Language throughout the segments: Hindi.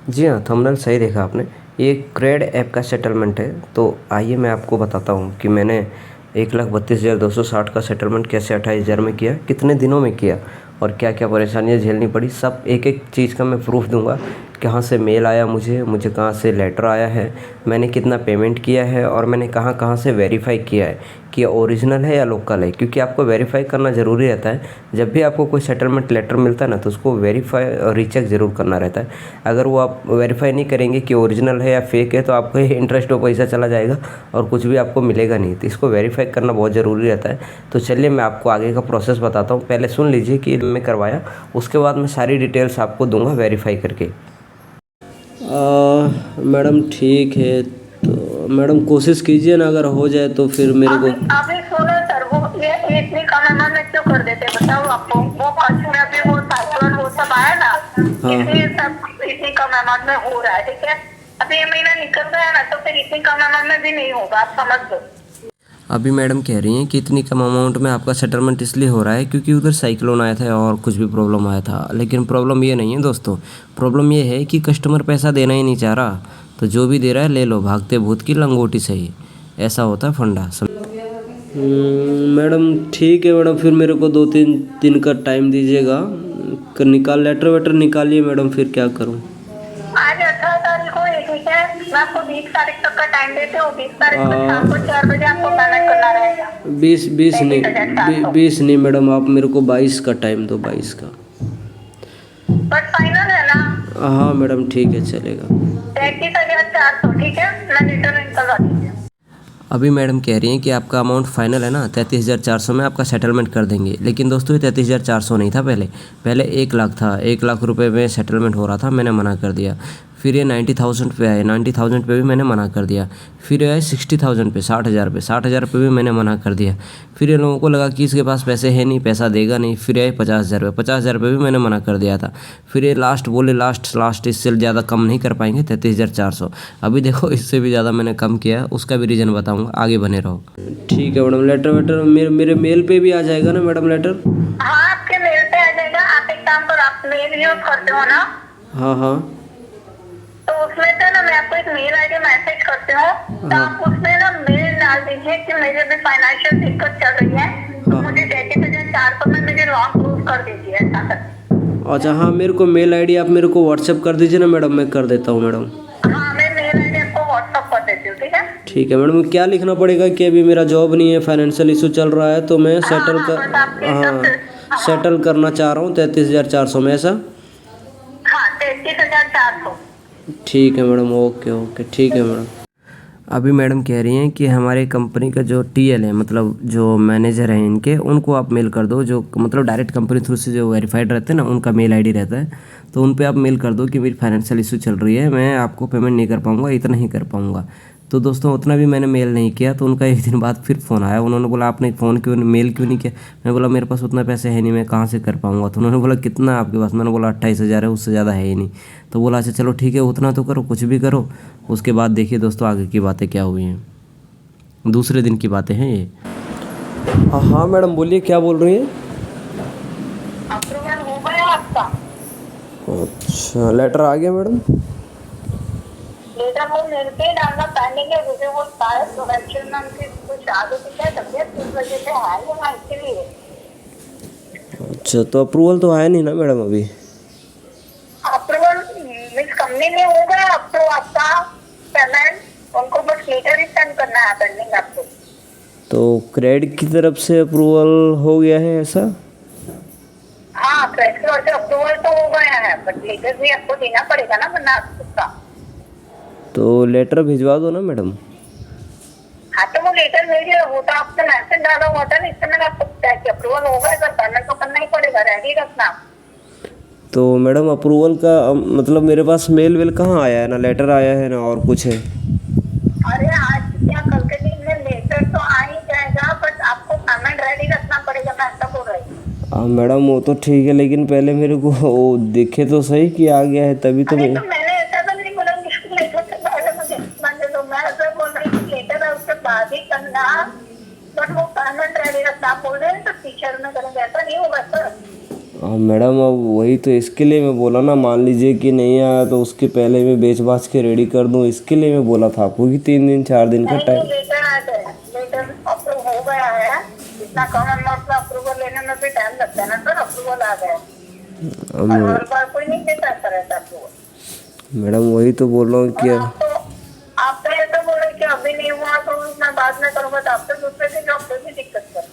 जी हाँ, थंबनेल सही देखा आपने। ये क्रेड ऐप का सेटलमेंट है। तो आइए मैं आपको बताता हूँ कि मैंने 1,32,260 का सेटलमेंट कैसे 28,000 में किया, कितने दिनों में किया और क्या-क्या परेशानियाँ झेलनी पड़ी, सब एक-एक चीज़ का मैं प्रूफ़ दूँगा। कहाँ से मेल आया मुझे कहाँ से लेटर आया है, मैंने कितना पेमेंट किया है और मैंने कहाँ-कहाँ से वेरीफ़ाई किया है कि ओरिजिनल है या लोकल है। क्योंकि आपको वेरीफ़ाई करना ज़रूरी रहता है। जब भी आपको कोई सेटलमेंट लेटर मिलता है ना, तो उसको वेरीफ़ाई और रीचेक ज़रूर करना रहता है। अगर वो आप वेरीफ़ाई नहीं करेंगे कि ओरिजिनल है या फेक है, तो आपका इंटरेस्ट और पैसा चला जाएगा और कुछ भी आपको मिलेगा नहीं। तो इसको वेरीफ़ाई करना बहुत ज़रूरी रहता है। तो चलिए मैं आपको आगे का प्रोसेस बताता हूँ। पहले सुन लीजिए कि मैं करवाया, उसके बाद मैं सारी डिटेल्स आपको दूँगा वेरीफ़ाई करके। मैडम ठीक है, तो मैडम कोशिश कीजिए ना, अगर हो जाए तो फिर मेरे को। अभी सुनो सर, वो ये इतनी कम अमाउंट में क्यों कर देते बताओ आपको। वो फॉर्चून अभी वो साइक्लोन वो सब आया ना, हाँ इसलिए सब इतनी कम अमाउंट में हो रहा है। ठीक है, अभी ये महीना निकल गया ना, तो फिर इतनी कम अमाउंट में भी नहीं होगा, आप समझ लो। अभी मैडम कह रही हैं कि इतनी कम अमाउंट में आपका सेटलमेंट इसलिए हो रहा है क्योंकि उधर साइक्लोन आया था और कुछ भी प्रॉब्लम आया था। लेकिन प्रॉब्लम ये नहीं है दोस्तों, प्रॉब्लम ये है कि कस्टमर पैसा देना ही नहीं चाह रहा। तो जो भी दे रहा है ले लो, भागते भूत की लंगोटी सही। ऐसा होता है फंडा। मैडम ठीक है मैडम, फिर मेरे को 2-3 दिन का टाइम दीजिएगा। निकाल लेटर वेटर निकालिए मैडम, फिर क्या करूँ। आज 18 तारीख को है, ठीक है, मैं आपको 20 तारीख तक का टाइम देती हूँ। 20 तारीख को शाम को 4 बजे आपको पेमेंट करना रहेगा। 20 नहीं, 33,400 20 नहीं मैडम, आप मेरे को 22 का टाइम दो, 22 का। बट फाइनल है ना। हाँ मैडम ठीक है, चलेगा। 33,400 ठीक है, मैं लेटर निकलवा दीजिए। अभी मैडम कह रही हैं कि आपका अमाउंट फाइनल है ना, 33,400 में आपका सेटलमेंट कर देंगे। लेकिन दोस्तों ये 33,400 नहीं था, पहले 1 लाख था। 1 लाख रुपए में सेटलमेंट हो रहा था, मैंने मना कर दिया। फिर ये 90,000 पे आए, 90,000 पे भी मैंने मना कर दिया। फिर ये आए 60,000 पे, 60,000 पे, 60,000 पे भी मैंने मना कर दिया। फिर ये लोगों को लगा कि इसके पास पैसे है नहीं, पैसा देगा नहीं। फिर आए 50,000 पे, 50,000 पे भी मैंने मना कर दिया था। फिर ये लास्ट बोले लास्ट इससे ज़्यादा कम नहीं कर पाएंगे, 33,400। अभी देखो इससे भी ज़्यादा मैंने कम किया, उसका भी रीज़न बताऊँगा, आगे बने रहो। ठीक है मैडम, लेटर वेटर मेरे मेल पे भी आ जाएगा ना मैडम लेटर? हाँ, आपके मेल पे आ जाएगा। आप एक काम करो, आप मेल यूज करते हो ना, हाँ हाँ तो उसमें से ना मैं आपको एक मेल आईडी मैसेज करती हूँ, तो हाँ आप उसमें ना मेल डाल दीजिए कि मेरे भी फाइनेंशियल दिक्कत चल रही है, तो हाँ। मुझे 33,400 में मेरे लॉन क्लोज कर दीजिए, ऐसा कर। अच्छा हाँ, मेरे को मेल आईडी आप मेरे को व्हाट्सएप कर दीजिए ना मैडम, मैं कर देता हूँ मैडम। हाँ, मैं मेल आईडी आपको व्हाट्सअप कर देती हूँ, ठीक है। ठीक है मैडम, क्या लिखना पड़ेगा कि अभी मेरा जॉब नहीं है, फाइनेंशियल इशू चल रहा है, तो मैं हाँ सेटल हाँ, कर। बस आपके हाँ, सब। हाँ सेटल करना चाह रहा हूँ 33,400 में, ऐसा? हाँ, 33,400। ठीक है मैडम, ओके ओके, ठीक है मैडम। अभी मैडम कह रही हैं कि हमारे कंपनी का जो टीएल है, मतलब जो मैनेजर हैं इनके, उनको आप मेल कर दो। जो मतलब डायरेक्ट कंपनी थ्रू से जो वेरीफाइड रहते हैं ना, उनका मेल आईडी रहता है, तो उन पे आप मेल कर दो कि मेरी फाइनेंशियल इशू चल रही है, मैं आपको पेमेंट नहीं कर पाऊँगा, इतना ही कर पाऊँगा। तो दोस्तों उतना भी मैंने मेल नहीं किया, तो उनका एक दिन बाद फिर फ़ोन आया। उन्होंने बोला आपने फ़ोन क्यों मेल क्यों नहीं किया? मैंने बोला मेरे पास उतना पैसे है नहीं, मैं कहाँ से कर पाऊँगा। तो उन्होंने बोला कितना है आपके पास? मैंने बोला 28,000 है, उससे ज़्यादा है ही नहीं। तो बोला अच्छा चलो ठीक है, उतना तो करो, कुछ भी करो। उसके बाद देखिए दोस्तों आगे की बातें क्या हुई हैं, दूसरे दिन की बातें हैं ये। हाँ मैडम बोलिए, क्या बोल रही हैं? अप्रूवल हो गया आपका? अच्छा, लेटर आ गया मैडम? लेटर वो मेरे पे डालना पेंडिंग है, मुझे वो शायद प्रोडक्शन में उनकी कुछ आगे पीछे तबियत इस वजह से है ही ना, इसलिए। अच्छा, तो अप्रूवल तो आया नहीं ना मैडम अभी? अप्रूवल मीन्स कंपनी में हो गया, अब तो आपका पेमेंट उनको बस लेटर ही सेंड करना है पेंडिंग आपको। तो क्रेडिट की तरफ से अप्रूवल हो गया है, ऐसा? हाँ, क्रेडिट की ओर से अप्रूवल तो हो गया है, बट लेटर भी आपको देना पड़ेगा ना, वरना उसका। तो लेटर भिजवा दो ना मैडम। हाँ, तो वो लेटर भेजिए, वो तो आपने मैसेज डाला हुआ था ना, इससे मैंने आपको बताया कि अप्रूवल होगा, अगर पेमेंट तो करना ही पड़ेगा, रेडी रखना। तो मैडम अप्रूवल का मतलब मेरे पास मेल वेल कहाँ आया है? ना लेटर आया है ना और कुछ है। अरे आज या कल के दिन में लेटर तो आ ही जाएगा, बट आपको पेमेंट रेडी रखना पड़ेगा, मैं ऐसा बोल रही हूँ। मैडम वो तो ठीक है, लेकिन पहले मेरे को वो देखे तो सही कि आ गया है, तभी तो अरे मैं। तो मैंने ऐसा तो नहीं बोला कि लेटर से पहले मुझे मान दो, मैं ऐसा बोल रही हूँ कि लेटर है उसके बाद ही करना, बट वो पेमेंट रेडी रखना आप बोल रहे हैं, तो टीचर में करेंगे, ऐसा नहीं होगा सर। हाँ मैडम, अब वही तो इसके लिए मैं बोला ना, मान लीजिए कि नहीं आया तो उसके पहले मैं बेच बाच के रेडी कर दूँ, इसके लिए मैं बोला था आपको कि 3 दिन 4 दिन का नहीं, टाइम। लेटर आ गया, लेटर अप्रूव हो गया है। इतना कम अमाउंट में अप्रूवल लेने में भी टाइम लगता है ना सर, अप्रूवल आ गया। और हर बार कोई नहीं देता रहता अप्रूवल। मैडम वही तो बोल रहा हूँ और कि आप तो ऐसा बोले कि अभी नहीं हुआ तो मैं बाद में करूँगा, तो आप तो दूसरे की जॉब पे भी दिक्कत कर।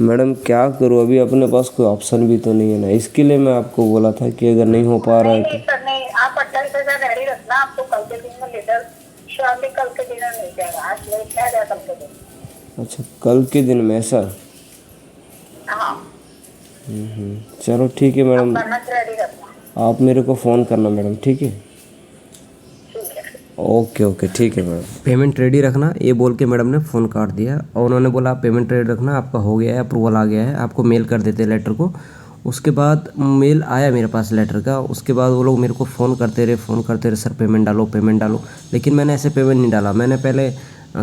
मैडम क्या करूँ, अभी अपने पास कोई ऑप्शन भी तो नहीं है ना, इसके लिए मैं आपको बोला था कि अगर नहीं हो पा रहा है नहीं सर नहीं, आप 28,000 रेडी रखना, आपको कल के दिन में लेटर श्योरली कल के दिन में मिल जाएगा। आज लेट नहीं जाएगा कल के दिन। अच्छा, कल के दिन में ऐसा? हाँ, चलो ठीक है मैडम, बनत रेडी रखना। आप मेरे को फ़ोन करना मैडम, ठीक है? ठीक है। ओके ओके ठीक है मैडम। पेमेंट रेडी रखना, ये बोल के मैडम ने फ़ोन काट दिया और उन्होंने बोला आप पेमेंट रेडी रखना, आपका हो गया है, अप्रूवल आ गया है, आपको मेल कर देते लेटर को। उसके बाद मेल आया मेरे पास लेटर का, उसके बाद वो लोग मेरे को फ़ोन करते रहे सर पेमेंट डालो पेमेंट डालो, लेकिन मैंने ऐसे पेमेंट नहीं डाला। मैंने पहले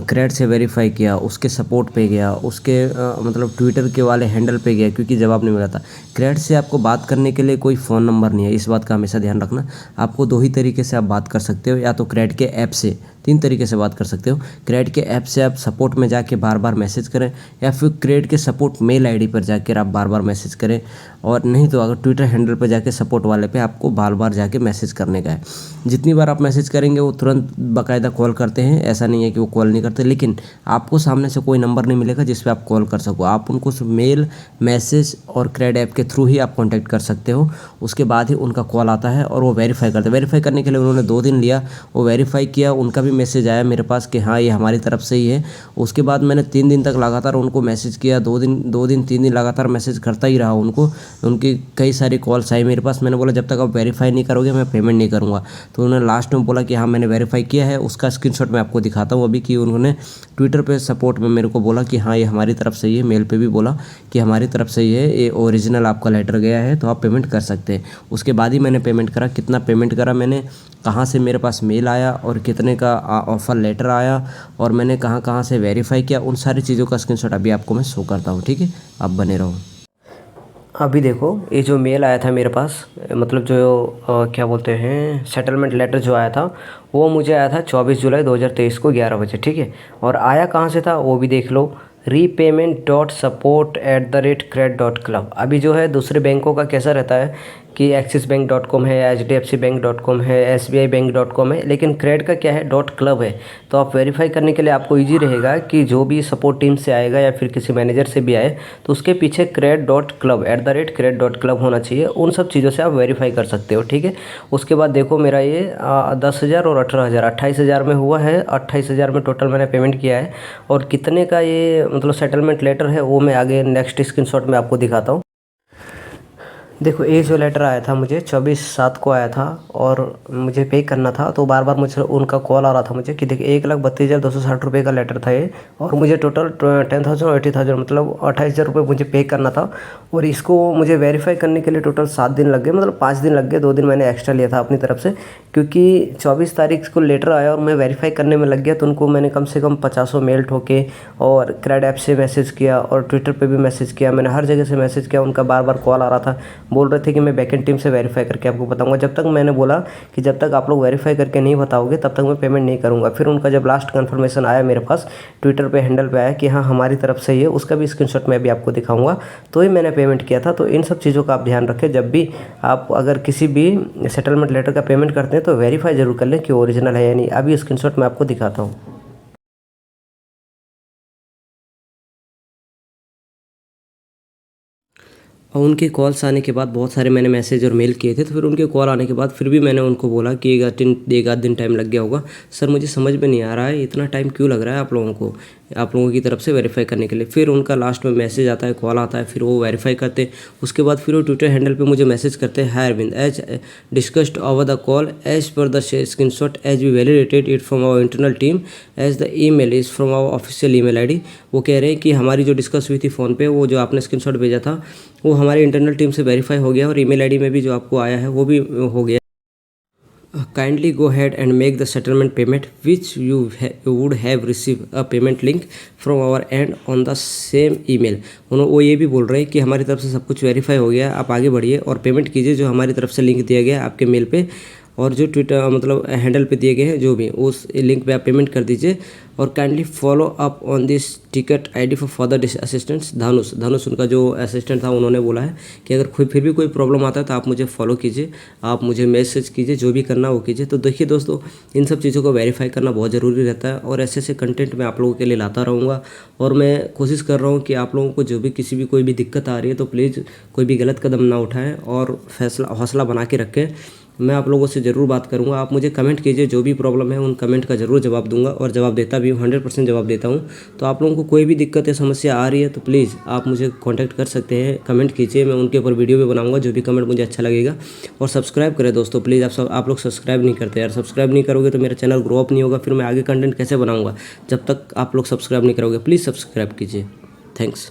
क्रेड से वेरीफाई किया, उसके सपोर्ट पे गया, उसके मतलब ट्विटर के वाले हैंडल पे गया, क्योंकि जवाब नहीं मिला था। क्रेड से आपको बात करने के लिए कोई फ़ोन नंबर नहीं है, इस बात का हमेशा ध्यान रखना। आपको 2 ही तरीके से आप बात कर सकते हो, या तो क्रेड के ऐप से, 3 तरीके से बात कर सकते हो। क्रेड के ऐप से आप सपोर्ट में जाके बार बार मैसेज करें, या फिर क्रेड के सपोर्ट मेल आईडी पर जाकर आप बार बार मैसेज करें, और नहीं तो अगर ट्विटर हैंडल पर जाके सपोर्ट वाले पे आपको बार बार जाके मैसेज करने का है। जितनी बार आप मैसेज करेंगे वो तुरंत बाकायदा कॉल करते हैं, ऐसा नहीं है कि वो कॉल नहीं करते, लेकिन आपको सामने से कोई नंबर नहीं मिलेगा जिस पे आप कॉल कर सको। आप उनको मेल, मैसेज और क्रेड ऐप के थ्रू ही आप कांटेक्ट कर सकते हो। उसके बाद ही उनका कॉल आता है और वो वेरीफाई करते हैं। वेरीफाई करने के लिए उन्होंने 2 दिन लिया, वो वेरीफाई किया, उनका भी मैसेज आया मेरे पास कि हाँ ये हमारी तरफ से ही है। उसके बाद मैंने 3 दिन तक लगातार उनको मैसेज किया, 2 दिन 3 दिन लगातार मैसेज करता ही रहा उनको। उनकी कई सारी कॉल्स आई मेरे पास, मैंने बोला जब तक आप वेरीफाई नहीं करोगे मैं पेमेंट नहीं करूँगा। तो उन्होंने लास्ट में बोला कि हाँ मैंने वेरीफाई किया है, उसका स्क्रीनशॉट मैं आपको दिखाता हूँ अभी, कि उन्होंने ट्विटर पे सपोर्ट में मेरे को बोला कि हाँ ये हमारी तरफ से ही है, मेल पे भी बोला कि हमारी तरफ से ही है, ये ओरिजिनल आपका लेटर गया है तो आप पेमेंट कर सकते हैं। उसके बाद ही मैंने पेमेंट करा। कितना पेमेंट करा मैंने, कहाँ से मेरे पास मेल आया और कितने का ऑफ़र लेटर आया, और मैंने कहाँ कहाँ से वेरीफाई किया, उन सारी चीज़ों का स्क्रीनशॉट अभी आपको मैं शो करता हूँ, ठीक है? आप बने रहो। अभी देखो ये जो मेल आया था मेरे पास, मतलब जो क्या बोलते हैं, सेटलमेंट लेटर जो आया था वो मुझे आया था 24 जुलाई 2023 को 11 बजे, ठीक है? और आया कहाँ से था वो भी देख लो, repayment.support@cred.club। अभी जो है दूसरे बैंकों का कैसा रहता है कि एक्सिस बैंक .com है, HDFC बैंक .com है, SBI बैंक .com है, लेकिन क्रेड का क्या है .club है। तो आप वेरीफाई करने के लिए आपको इजी रहेगा कि जो भी सपोर्ट टीम से आएगा या फिर किसी मैनेजर से भी आए तो उसके पीछे cred.club @cred.club होना चाहिए। उन सब चीज़ों से आप वेरीफाई कर सकते हो, ठीक है? उसके बाद देखो मेरा ये 10,000 और 18,000, 28,000 में हुआ है। 28,000 में टोटल मैंने पेमेंट किया है। और कितने का ये मतलब सेटलमेंट लेटर है वो मैं आगे नेक्स्ट स्क्रीनशॉट में आपको दिखाता हूँ। देखो ये जो लेटर आया था मुझे 24/7 को आया था और मुझे पे करना था, तो बार बार मुझे उनका कॉल आ रहा था मुझे कि देखिए 1,32,260 रुपये का लेटर था ये, और मुझे टोटल 10,000 और 80,000 मतलब 28,000 रुपये मुझे पे करना था। और इसको मुझे वेरीफाई करने के लिए टोटल 7 दिन लग गए, मतलब 5 दिन लग गए। 2 दिन मैंने एक्स्ट्रा लिया था अपनी तरफ से, क्योंकि 24 तारीख को लेटर आया और मैं वेरीफाई करने में लग गया। तो उनको मैंने कम से कम 50 मेल ठोके और क्रेड ऐप से मैसेज किया और ट्विटर पर भी मैसेज किया, मैंने हर जगह से मैसेज किया। उनका बार बार कॉल आ रहा था, बोल रहे थे कि मैं बैकएंड टीम से वेरीफाई करके आपको बताऊंगा। जब तक मैंने बोला कि जब तक आप लोग वेरीफाई करके नहीं बताओगे तब तक मैं पेमेंट नहीं करूंगा। फिर उनका जब लास्ट कंफर्मेशन आया मेरे पास, ट्विटर पे हैंडल पे आया कि हाँ हमारी तरफ से ही है, उसका भी स्क्रीनशॉट मैं भी आपको दिखाऊंगा, तो ही मैंने पेमेंट किया था। तो इन सब चीज़ों का आप ध्यान रखें, जब भी आप अगर किसी भी सेटलमेंट लेटर का पेमेंट करते हैं तो वेरीफाई जरूर कर लें कि ओरिजिनल है या नहीं। अभी स्क्रीनशॉट मैं आपको दिखाता हूँ। और उनके कॉल्स आने के बाद बहुत सारे मैंने मैसेज और मेल किए थे, तो फिर उनके कॉल आने के बाद फिर भी मैंने उनको बोला कि एक आध दिन टाइम लग गया होगा सर, मुझे समझ में नहीं आ रहा है इतना टाइम क्यों लग रहा है आप लोगों की तरफ से वेरीफाई करने के लिए। फिर उनका लास्ट में मैसेज आता है, कॉल आता है, फिर वो वेरीफाई करते। उसके बाद फिर वो ट्विटर हैंडल पे मुझे मैसेज करते हैं, hi Arvind, as discussed over the call, as per the screenshot, as we validated it from our internal team, as the email is from our official email ID. वो कह रहे हैं कि हमारी जो डिस्कस हुई थी फ़ोन पे, वो जो आपने स्क्रीनशॉट भेजा था वो हमारी इंटरनल टीम से वेरीफाई हो गया और ईमेल आईडी में भी जो आपको आया है वो भी हो गया। Kindly go had and make the settlement payment which you would have receive a payment link from our and on the same email. वो ये भी बोल रहे हैं कि हमारी तरफ से सब कुछ वेरीफाई हो गया, आप आगे बढ़िए और पेमेंट कीजिए जो हमारी तरफ से लिंक दिया गया है आपके मेल पे, और जो ट्विटर मतलब हैंडल पे दिए गए हैं जो भी, उस लिंक पे आप पेमेंट कर दीजिए। और kindly follow up on this ticket ID for further assistance. Dhanush उनका जो असिस्टेंट था, उन्होंने बोला है कि अगर फिर भी कोई प्रॉब्लम आता है तो आप मुझे फॉलो कीजिए, आप मुझे मैसेज कीजिए, जो भी करना वो कीजिए। तो देखिए दोस्तों, इन सब चीज़ों को वेरीफाई करना बहुत ज़रूरी रहता है और ऐसे ऐसे कंटेंट मैं आप लोगों के लिए लाता रहूँगा। और मैं कोशिश कर रहा हूँ कि आप लोगों को जो भी किसी भी कोई भी दिक्कत आ रही है तो प्लीज़ कोई भी गलत कदम ना उठाएं और हौसला बना के रखें। मैं आप लोगों से ज़रूर बात करूंगा, आप मुझे कमेंट कीजिए, जो भी प्रॉब्लम है उन कमेंट का ज़रूर जवाब दूंगा और जवाब देता भी हूँ, 100% जवाब देता हूँ। तो आप लोगों को कोई भी दिक्कत या समस्या आ रही है तो प्लीज़ आप मुझे कांटेक्ट कर सकते हैं, कमेंट कीजिए, मैं उनके ऊपर वीडियो भी बनाऊंगा, जो भी कमेंट मुझे अच्छा लगेगा। और सब्सक्राइब करें दोस्तों प्लीज़, आप लोग सब्सक्राइब नहीं करते यार, सब्सक्राइब नहीं करोगे तो मेरा चैनल ग्रो अप नहीं होगा, फिर मैं आगे कंटेंट कैसे बनाऊँगा जब तक आप लोग सब्सक्राइब नहीं करोगे। प्लीज़ सब्सक्राइब कीजिए। थैंक्स।